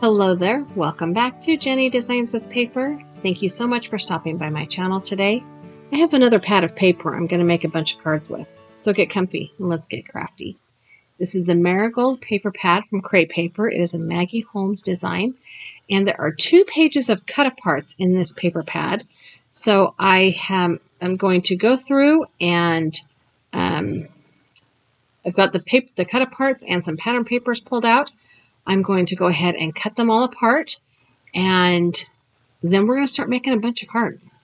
Hello there, welcome back to Jennie Designs with Paper. Thank you so much for stopping by my channel today. I have another pad of paper I'm going to make a bunch of cards with, so get comfy and let's get crafty. This is the Marigold paper pad from Crate Paper. It is a Maggie Holmes design, and there are 2 pages of cut-aparts in this paper pad. So I'm going to go through and I've got the cut-aparts and some pattern papers pulled out. I'm going to go ahead and cut them all apart, and then we're going to start making a bunch of cards.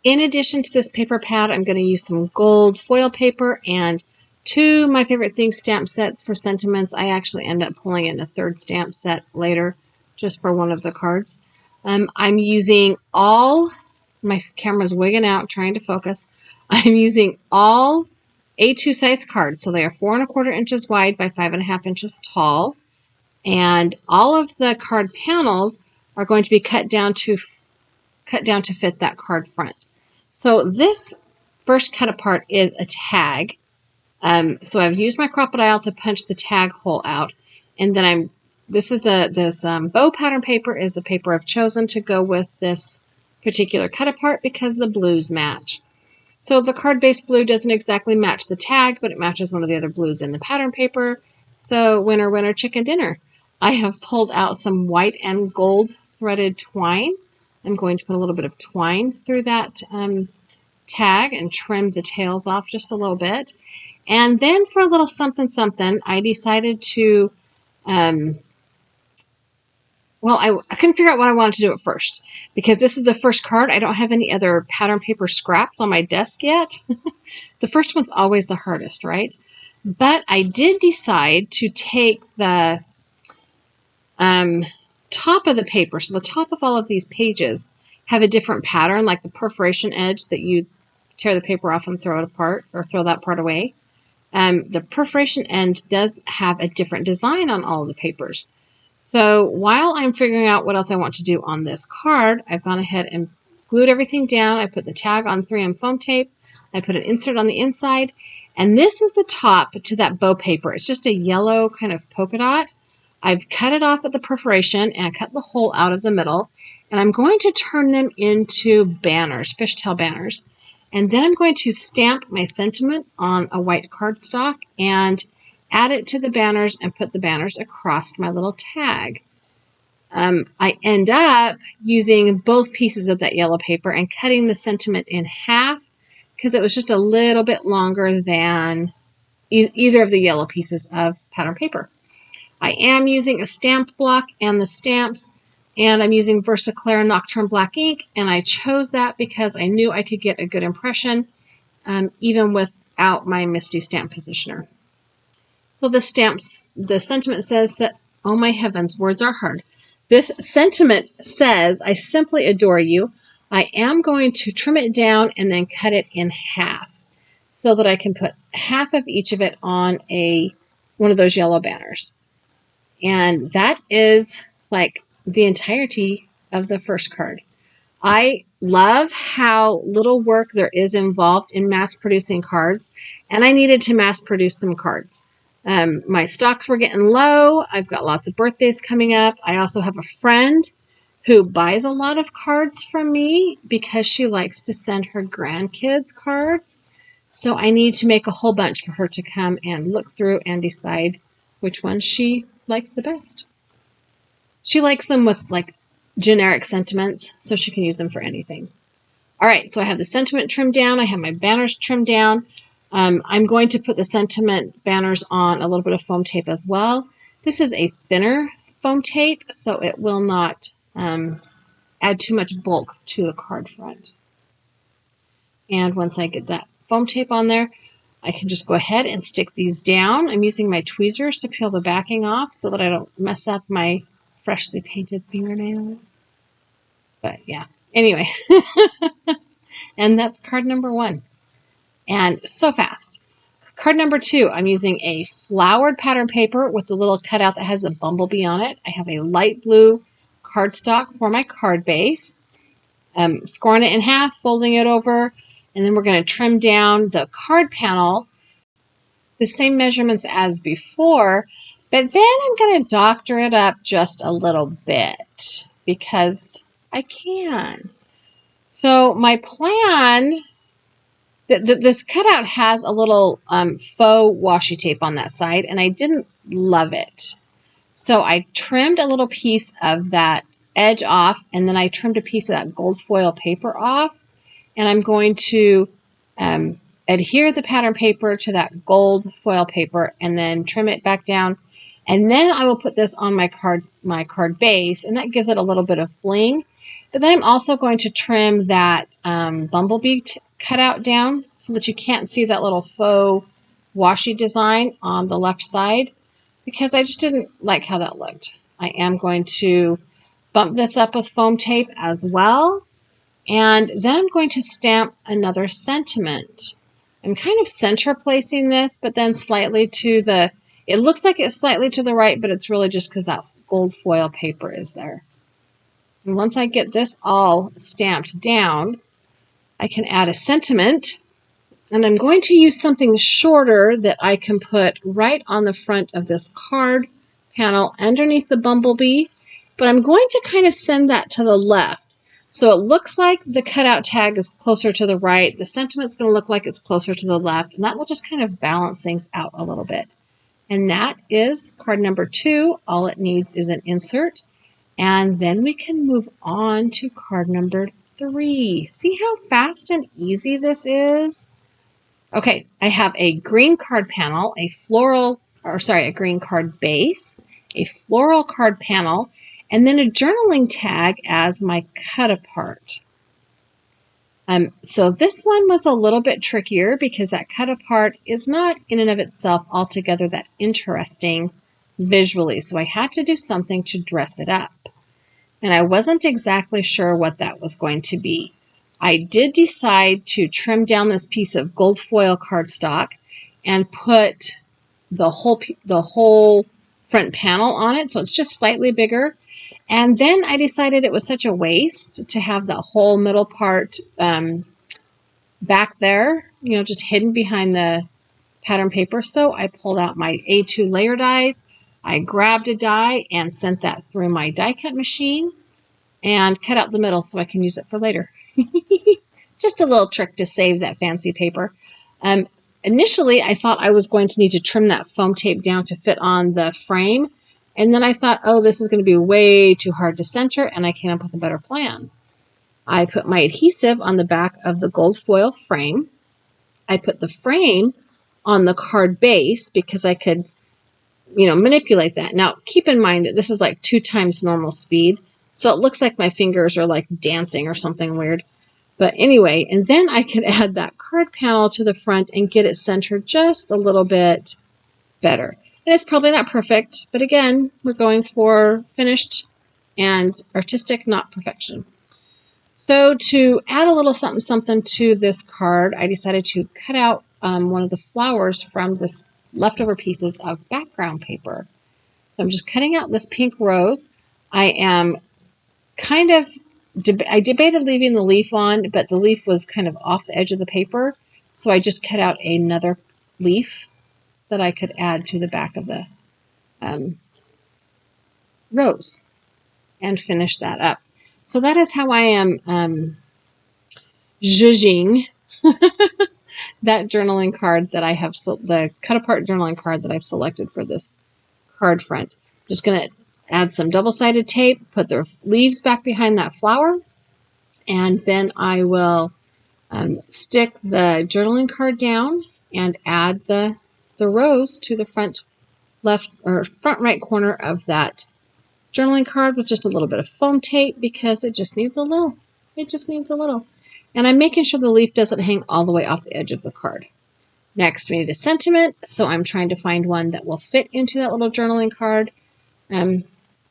In addition to this paper pad, I'm going to use some gold foil paper and 2 of my favorite things stamp sets for sentiments. I actually end up pulling in a 3rd stamp set later just for one of the cards. I'm using my camera's wigging out trying to focus. I'm using all A2 size cards, so they are 4 1/4 inches wide by 5 1/2 inches tall, and all of the card panels are going to be cut down to fit that card front. So this first cut apart is a tag. So I've used my crocodile to punch the tag hole out, and then this bow pattern paper is the paper I've chosen to go with this particular cut apart because the blues match. So the card base blue doesn't exactly match the tag, but it matches one of the other blues in the pattern paper. So winner, winner, chicken dinner. I have pulled out some white and gold threaded twine. I'm going to put a little bit of twine through that tag and trim the tails off just a little bit. And then for a little something something, I decided to, I couldn't figure out what I wanted to do at first, because this is the first card. I don't have any other pattern paper scraps on my desk yet. The first one's always the hardest, right? But I did decide to take the top of the paper. So the top of all of these pages have a different pattern, like the perforation edge that you tear the paper off and throw it apart, or throw that part away. The perforation end does have a different design on all of the papers. So while I'm figuring out what else I want to do on this card, I've gone ahead and glued everything down. I put the tag on 3M foam tape. I put an insert on the inside. And this is the top to that bow paper. It's just a yellow kind of polka dot. I've cut it off at the perforation and I cut the hole out of the middle. And I'm going to turn them into banners, fishtail banners. And then I'm going to stamp my sentiment on a white cardstock and add it to the banners and put the banners across my little tag. I end up using both pieces of that yellow paper and cutting the sentiment in half because it was just a little bit longer than either of the yellow pieces of pattern paper. I am using a stamp block and the stamps, and I'm using Versaclear Nocturne Black ink, and I chose that because I knew I could get a good impression even without my Misty stamp positioner. So the sentiment says that, oh my heavens, words are hard. This sentiment says, I simply adore you. I am going to trim it down and then cut it in half so that I can put half of each of it on one of those yellow banners. And that is like the entirety of the first card. I love how little work there is involved in mass producing cards, and I needed to mass produce some cards. My stocks were getting low. I've got lots of birthdays coming up. I also have a friend who buys a lot of cards from me because she likes to send her grandkids cards. So I need to make a whole bunch for her to come and look through and decide which one she likes the best. She likes them with like generic sentiments, so she can use them for anything. All right, so I have the sentiment trimmed down. I have my banners trimmed down. I'm going to put the sentiment banners on a little bit of foam tape as well. This is a thinner foam tape, so it will not add too much bulk to the card front. And once I get that foam tape on there, I can just go ahead and stick these down. I'm using my tweezers to peel the backing off so that I don't mess up my freshly painted fingernails. But yeah, anyway. And that's card number 1. And so fast. Card number 2, I'm using a flowered pattern paper with the little cutout that has the bumblebee on it. I have a light blue cardstock for my card base. Scoring it in half, folding it over, and then we're going to trim down the card panel the same measurements as before, But then I'm going to doctor it up just a little bit because I can. So my plan, this cutout has a little faux washi tape on that side, and I didn't love it. So I trimmed a little piece of that edge off, and then I trimmed a piece of that gold foil paper off, and I'm going to adhere the pattern paper to that gold foil paper and then trim it back down. And then I will put this on my card base, and that gives it a little bit of bling. But then I'm also going to trim that bumblebee cutout down so that you can't see that little faux washi design on the left side, because I just didn't like how that looked. I am going to bump this up with foam tape as well. And then I'm going to stamp another sentiment. I'm kind of center placing this, but then slightly to the, it looks like it's slightly to the right, but it's really just because that gold foil paper is there. And once I get this all stamped down, I can add a sentiment. And I'm going to use something shorter that I can put right on the front of this card panel underneath the bumblebee. But I'm going to kind of send that to the left. So it looks like the cutout tag is closer to the right. The sentiment's going to look like it's closer to the left. And that will just kind of balance things out a little bit. And that is card number 2. All it needs is an insert. And then we can move on to card number 3. See how fast and easy this is? Okay, I have a green card panel, a green card base, a floral card panel, and then a journaling tag as my cut apart. So this one was a little bit trickier because that cut apart is not in and of itself altogether that interesting visually. So I had to do something to dress it up. And I wasn't exactly sure what that was going to be. I did decide to trim down this piece of gold foil cardstock and put the whole front panel on it. So it's just slightly bigger. And then I decided it was such a waste to have the whole middle part back there, just hidden behind the pattern paper. So I pulled out my A2 layer dies. I grabbed a die and sent that through my die cut machine and cut out the middle so I can use it for later. Just a little trick to save that fancy paper. Initially, I thought I was going to need to trim that foam tape down to fit on the frame. And then I thought, oh, this is going to be way too hard to center, and I came up with a better plan. I put my adhesive on the back of the gold foil frame. I put the frame on the card base because I could, manipulate that. Now, keep in mind that this is like 2 times normal speed, so it looks like my fingers are like dancing or something weird. But anyway, and then I could add that card panel to the front and get it centered just a little bit better. And it's probably not perfect, but again, we're going for finished and artistic, not perfection. So to add a little something to this card, I decided to cut out one of the flowers from this leftover pieces of background paper. So I'm just cutting out this pink rose. I am I debated leaving the leaf on, but the leaf was kind of off the edge of the paper. So I just cut out another leaf that I could add to the back of the rose and finish that up. So that is how I am zhuzhing that journaling card that I have, the cut apart journaling card that I've selected for this card front. Just going to add some double-sided tape, put the leaves back behind that flower, and then I will stick the journaling card down and add the rose to the front right corner of that journaling card with just a little bit of foam tape because it just needs a little. It just needs a little. And I'm making sure the leaf doesn't hang all the way off the edge of the card. Next, we need a sentiment, so I'm trying to find one that will fit into that little journaling card.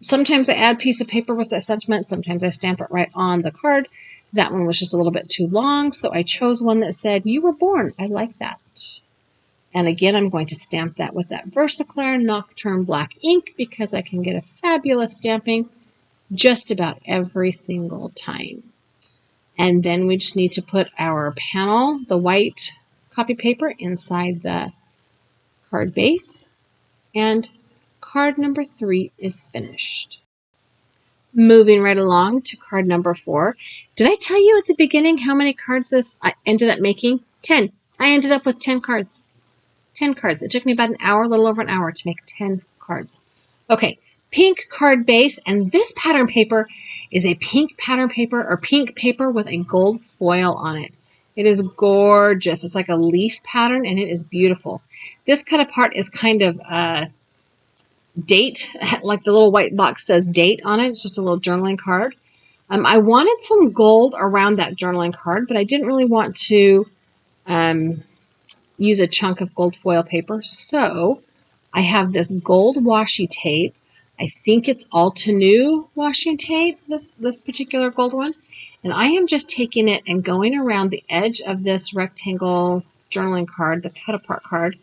Sometimes I add a piece of paper with that sentiment. Sometimes I stamp it right on the card. That one was just a little bit too long, so I chose one that said, "You were born." I like that. And again, I'm going to stamp that with that Versaclear Nocturne black ink because I can get a fabulous stamping just about every single time. And then we just need to put our panel, the white copy paper, inside the card base and card number 3 is finished. Moving right along to card number 4. Did I tell you at the beginning how many cards I ended up making? 10. I ended up with 10 cards. 10 cards. It took me about an hour, a little over an hour to make 10 cards. Okay, pink card base, and this pattern paper is a pink pattern paper or pink paper with a gold foil on it. It is gorgeous. It's like a leaf pattern, and it is beautiful. This cut apart is kind of date, like the little white box says date on it. It's just a little journaling card. I wanted some gold around that journaling card, but I didn't really want to use a chunk of gold foil paper. So I have this gold washi tape. I think it's Altenew washi tape, this particular gold one. And I am just taking it and going around the edge of this rectangle journaling card, the cut apart card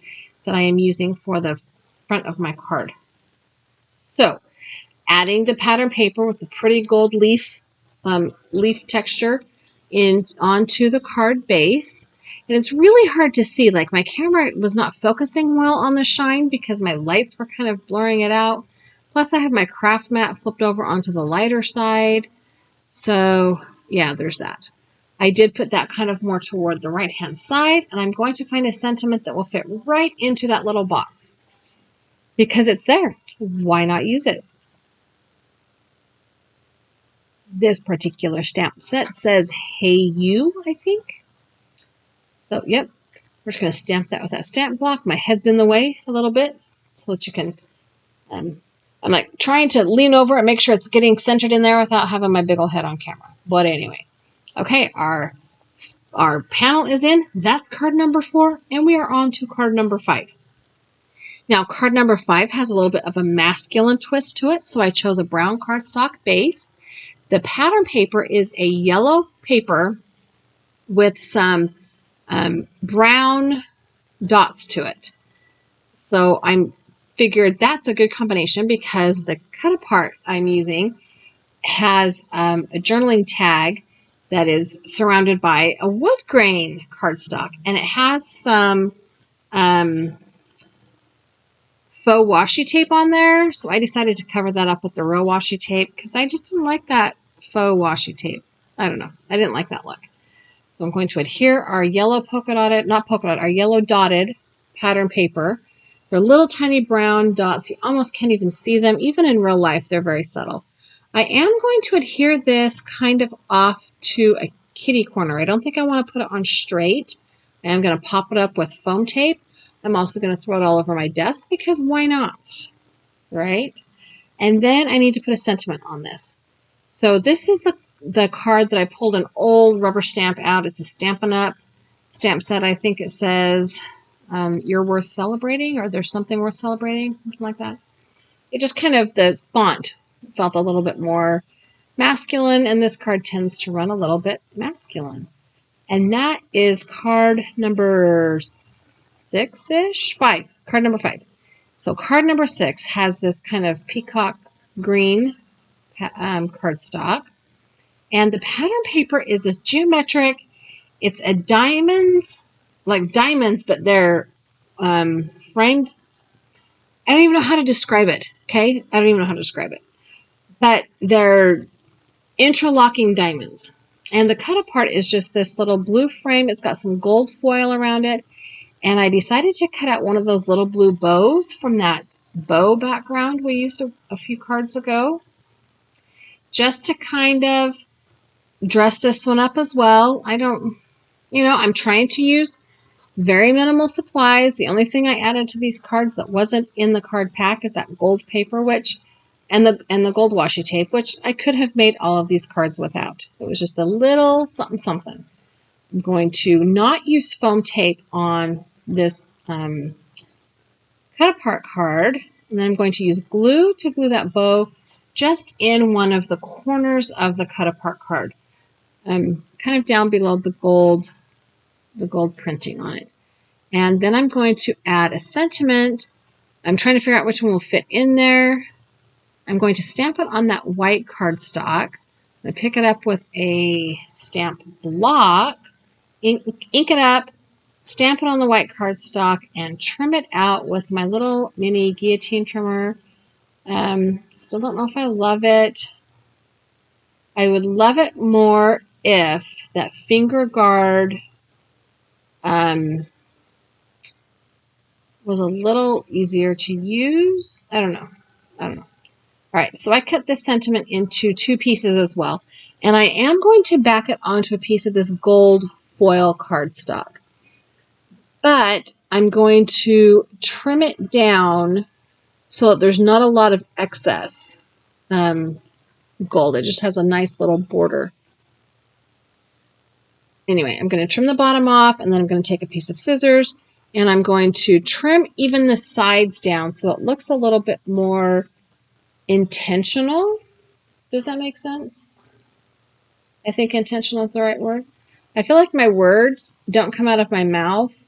that I am using for the front of my card. So adding the pattern paper with the pretty gold leaf texture onto the card base. And it's really hard to see. Like my camera was not focusing well on the shine because my lights were kind of blurring it out. Plus I have my craft mat flipped over onto the lighter side. So yeah, there's that. I did put that kind of more toward the right hand side, and I'm going to find a sentiment that will fit right into that little box because it's there. Why not use it? This particular stamp set says, "Hey you," I think. So, yep, we're just going to stamp that with that stamp block. My head's in the way a little bit so that you can, I'm like trying to lean over and make sure it's getting centered in there without having my big old head on camera. But anyway, okay, our panel is in. That's card number 4, and we are on to card number 5. Now, card number 5 has a little bit of a masculine twist to it, so I chose a brown cardstock base. The pattern paper is a yellow paper with some brown dots to it. So I figured that's a good combination because the cut apart I'm using has a journaling tag that is surrounded by a wood grain cardstock, and it has some faux washi tape on there. So I decided to cover that up with the real washi tape because I just didn't like that faux washi tape. I don't know. I didn't like that look. So I'm going to adhere our yellow our yellow dotted pattern paper. They're little tiny brown dots. You almost can't even see them. Even in real life, they're very subtle. I am going to adhere this kind of off to a kitty corner. I don't think I want to put it on straight. I am going to pop it up with foam tape. I'm also going to throw it all over my desk because why not, right? And then I need to put a sentiment on this. So this is the card that I pulled an old rubber stamp out. It's a Stampin' Up! Stamp set. I think it says, "You're worth celebrating," or "There's something worth celebrating," something like that. It just kind of, the font felt a little bit more masculine, and this card tends to run a little bit masculine. And that is card number 6-ish? 5. Card number 5. So card number 6 has this kind of peacock green cardstock. And the pattern paper is this geometric, it's a diamonds, like diamonds, but they're framed. I don't even know how to describe it, okay? I don't even know how to describe it. But they're interlocking diamonds. And the cut apart is just this little blue frame. It's got some gold foil around it. And I decided to cut out one of those little blue bows from that bow background we used a few cards ago, just to kind of dress this one up as well. I'm trying to use very minimal supplies. The only thing I added to these cards that wasn't in the card pack is that gold paper, and the gold washi tape, which I could have made all of these cards without. It was just a little something something. I'm going to not use foam tape on this cut apart card, and then I'm going to use glue to glue that bow just in one of the corners of the cut apart card, kind of down below the gold printing on it. And then I'm going to add a sentiment. I'm trying to figure out which one will fit in there. I'm going to stamp it on that white cardstock. I pick it up with a stamp block, ink it up, stamp it on the white cardstock, and trim it out with my little mini guillotine trimmer. Still don't know if I love it. I would love it more if that finger guard was a little easier to use. I don't know. All right, so I cut this sentiment into 2 pieces as well. And I am going to back it onto a piece of this gold foil cardstock. But I'm going to trim it down so that there's not a lot of excess gold. It just has a nice little border. Anyway, I'm going to trim the bottom off, and then I'm going to take a piece of scissors, and I'm going to trim even the sides down so it looks a little bit more intentional. Does that make sense? I think intentional is the right word. I feel like my words don't come out of my mouth.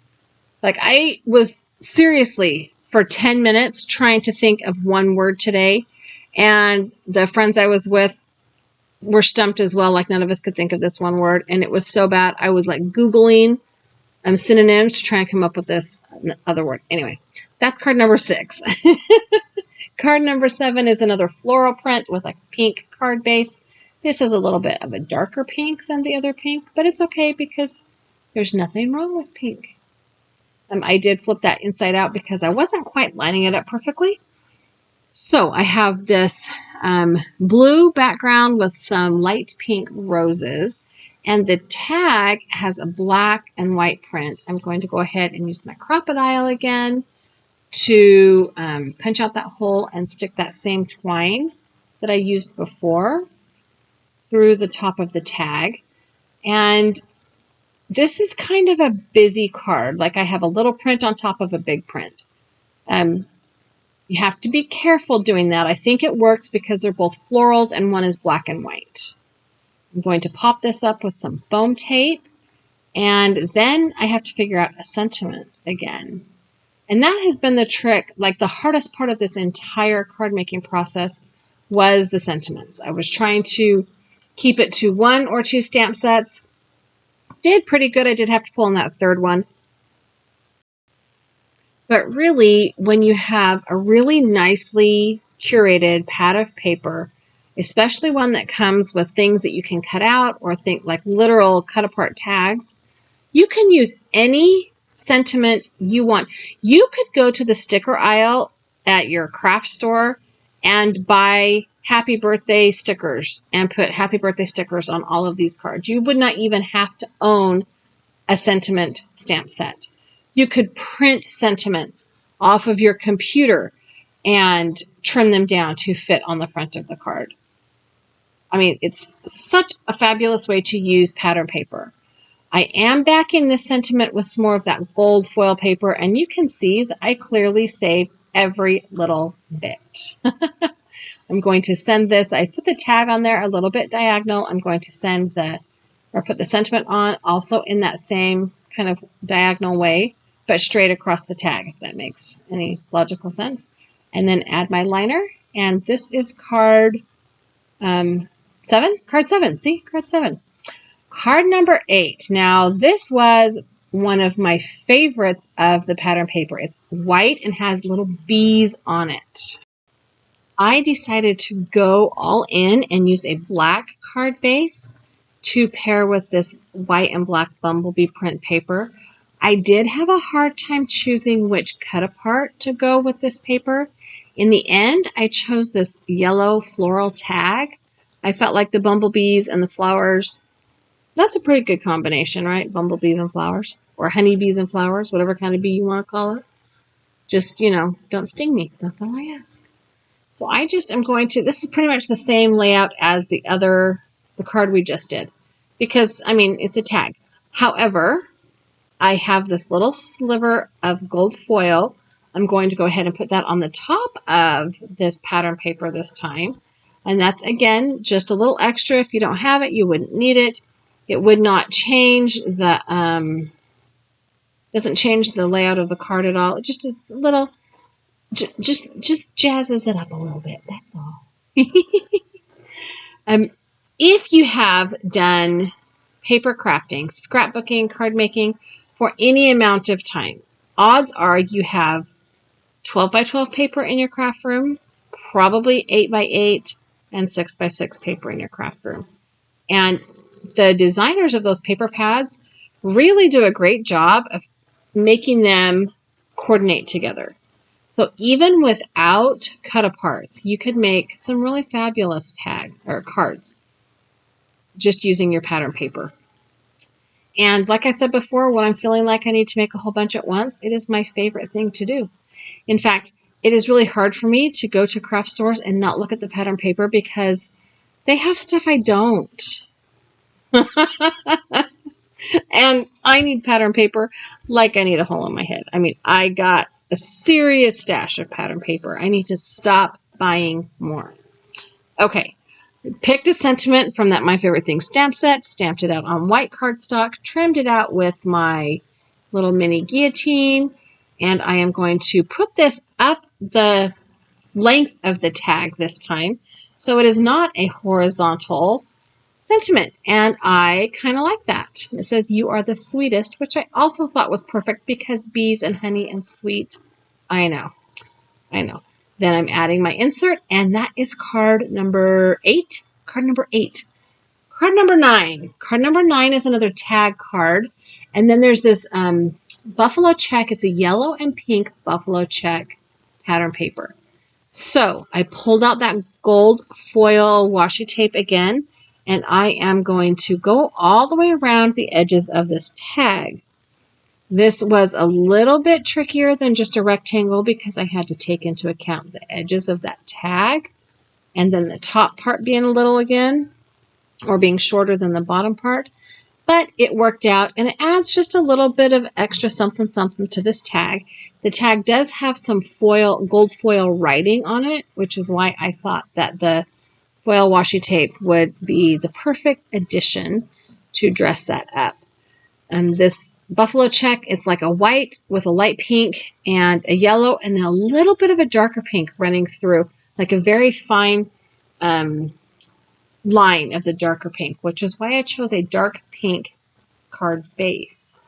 Like, I was seriously for 10 minutes trying to think of one word today, and the friends I was with were stumped as well. Like, none of us could think of this one word, and it was so bad. I was like Googling synonyms to try and come up with this other word. Anyway, that's card number 6. Card number 7 is another floral print with a pink card base. This is a little bit of a darker pink than the other pink, but it's okay because there's nothing wrong with pink. I did flip that inside out because I wasn't quite lining it up perfectly. So I have this blue background with some light pink roses, and the tag has a black and white print. I'm going to go ahead and use my crocodile again to punch out that hole and stick that same twine that I used before through the top of the tag. And this is kind of a busy card. Like, I have a little print on top of a big print. You have to be careful doing that. I think it works because they're both florals and one is black and white. I'm going to pop this up with some foam tape, and then I have to figure out a sentiment again. And that has been the trick. Like, the hardest part of this entire card making process was the sentiments. I was trying to keep it to 1 or 2 stamp sets. Did pretty good. I did have to pull in that third one. But really, when you have a really nicely curated pad of paper, especially one that comes with things that you can cut out or think like literal cut apart tags, you can use any sentiment you want. You could go to the sticker aisle at your craft store and buy happy birthday stickers and put happy birthday stickers on all of these cards. You would not even have to own a sentiment stamp set. You could print sentiments off of your computer and trim them down to fit on the front of the card. I mean, it's such a fabulous way to use pattern paper. I am backing this sentiment with some more of that gold foil paper, and you can see that I clearly save every little bit. I'm going to send this. I put the tag on there a little bit diagonal. I'm going to put the sentiment on also in that same kind of diagonal way, but straight across the tag, if that makes any logical sense. And then add my liner. And this is card 7. Card 7. See? Card 7. Card number 8. Now, this was one of my favorites of the pattern paper. It's white and has little bees on it. I decided to go all in and use a black card base to pair with this white and black bumblebee print paper. I did have a hard time choosing which cut apart to go with this paper. In the end, I chose this yellow floral tag. I felt like the bumblebees and the flowers, that's a pretty good combination, right? Bumblebees and flowers, or honeybees and flowers, whatever kind of bee you want to call it. Just, don't sting me. That's all I ask. So I just am going to, this is pretty much the same layout as the card we just did. Because, it's a tag. However, I have this little sliver of gold foil. I'm going to go ahead and put that on the top of this pattern paper this time. And that's, again, just a little extra. If you don't have it, you wouldn't need it. It would not change the, doesn't change the layout of the card at all. It just a little, just jazzes it up a little bit. That's all. If you have done paper crafting, scrapbooking, card making for any amount of time, odds are you have 12 by 12 paper in your craft room, probably 8x8 and 6x6 paper in your craft room. And the designers of those paper pads really do a great job of making them coordinate together. So even without cut-aparts, you could make some really fabulous cards just using your pattern paper. And like I said before, when I'm feeling like I need to make a whole bunch at once, it is my favorite thing to do. In fact, it is really hard for me to go to craft stores and not look at the pattern paper because they have stuff I don't. And I need pattern paper like I need a hole in my head. I mean, I got a serious stash of pattern paper. I need to stop buying more. Okay, picked a sentiment from that My Favorite Things stamp set, stamped it out on white cardstock, trimmed it out with my little mini guillotine, and I am going to put this up the length of the tag this time, so it is not a horizontal sentiment, and I kind of like that. It says, "You are the sweetest," which I also thought was perfect because bees and honey and sweet. I know. Then I'm adding my insert, and that is card number 8. Card number 8. Card number 9. Card number 9 is another tag card, and then there's this buffalo check. It's a yellow and pink buffalo check pattern paper. So I pulled out that gold foil washi tape again, and I am going to go all the way around the edges of this tag. This was a little bit trickier than just a rectangle because I had to take into account the edges of that tag and then the top part being little again or being shorter than the bottom part. But it worked out, and it adds just a little bit of extra something to this tag. The tag does have some gold foil writing on it, which is why I thought that the foil washi tape would be the perfect addition to dress that up. This buffalo check is like a white with a light pink and a yellow and then a little bit of a darker pink running through, like a very fine line of the darker pink, which is why I chose a dark pink card base.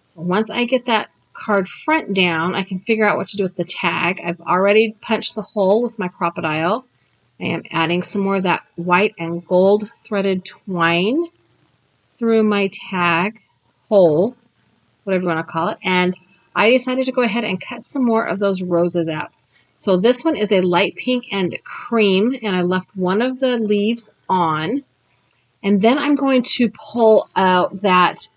So once I get that card front down, I can figure out what to do with the tag. I've already punched the hole with my crocodile. I am adding some more of that white and gold threaded twine through my tag hole, whatever you want to call it, and I decided to go ahead and cut some more of those roses out. So this one is a light pink and cream, and I left one of the leaves on, and then I'm going to pull out that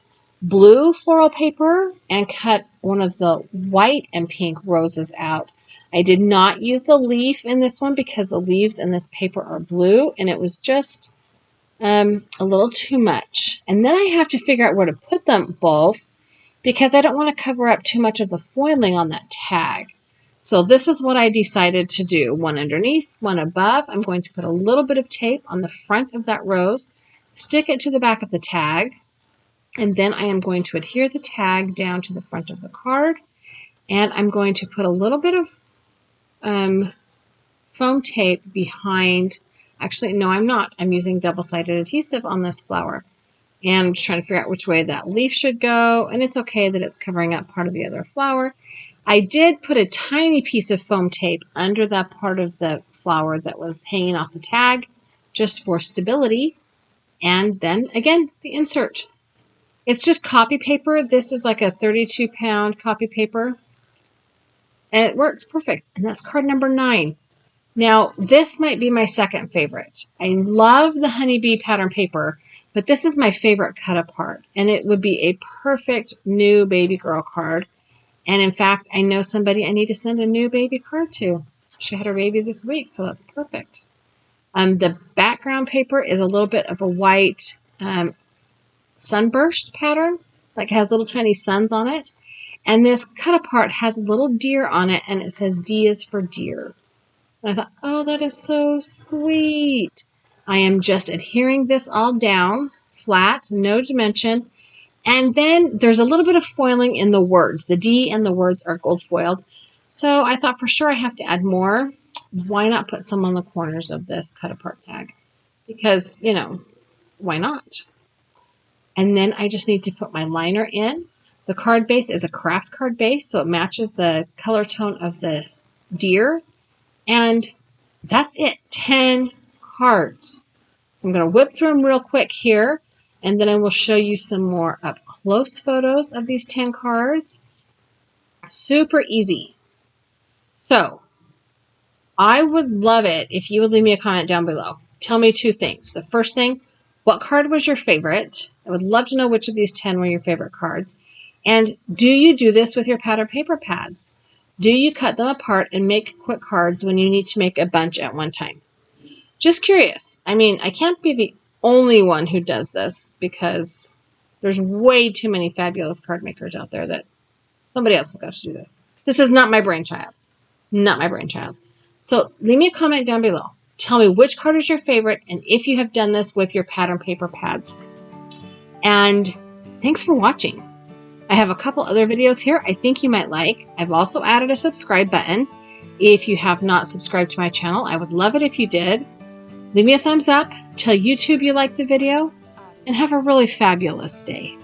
blue floral paper and cut one of the white and pink roses out. I did not use the leaf in this one because the leaves in this paper are blue, and it was just a little too much. And then I have to figure out where to put them both because I don't want to cover up too much of the foiling on that tag. So this is what I decided to do. One underneath, one above. I'm going to put a little bit of tape on the front of that rose, stick it to the back of the tag, and then I am going to adhere the tag down to the front of the card, and I'm going to put a little bit of foam tape behind. Actually, no, I'm not. I'm using double-sided adhesive on this flower. And I'm just trying to figure out which way that leaf should go. And it's okay that it's covering up part of the other flower. I did put a tiny piece of foam tape under that part of the flower that was hanging off the tag just for stability. And then, again, the insert. It's just copy paper. This is like a 32-pound copy paper. And it works perfect. And that's card number 9. Now, this might be my second favorite. I love the honeybee pattern paper, but this is my favorite cut apart, and it would be a perfect new baby girl card. And in fact, I know somebody I need to send a new baby card to. She had her baby this week, so that's perfect. The background paper is a little bit of a white sunburst pattern, like it has little tiny suns on it. And this cut apart has a little deer on it, and it says D is for deer. And I thought, oh, that is so sweet. I am just adhering this all down, flat, no dimension. And then there's a little bit of foiling in the words. The D and the words are gold foiled. So I thought for sure I have to add more. Why not put some on the corners of this cut apart tag? Because, you know, why not? And then I just need to put my liner in. The card base is a craft card base, so it matches the color tone of the deer. And That's it, 10 cards. So I'm going to whip through them real quick here, and then I will show you some more up close photos of these 10 cards. Super easy. So I would love it if you would leave me a comment down below. Tell me 2 things. The first thing, what card was your favorite? I would love to know which of these 10 were your favorite cards. And do you do this with your pad or paper pads? Do you cut them apart and make quick cards when you need to make a bunch at one time? Just curious. I mean, I can't be the only one who does this because there's way too many fabulous card makers out there that somebody else has got to do this. This is not my brainchild. Not my brainchild. So leave me a comment down below. Tell me which card is your favorite and if you have done this with your pattern paper pads. And thanks for watching. I have a couple other videos here I think you might like. I've also added a subscribe button. If you have not subscribed to my channel, I would love it if you did. Leave me a thumbs up, tell YouTube you liked the video, and have a really fabulous day.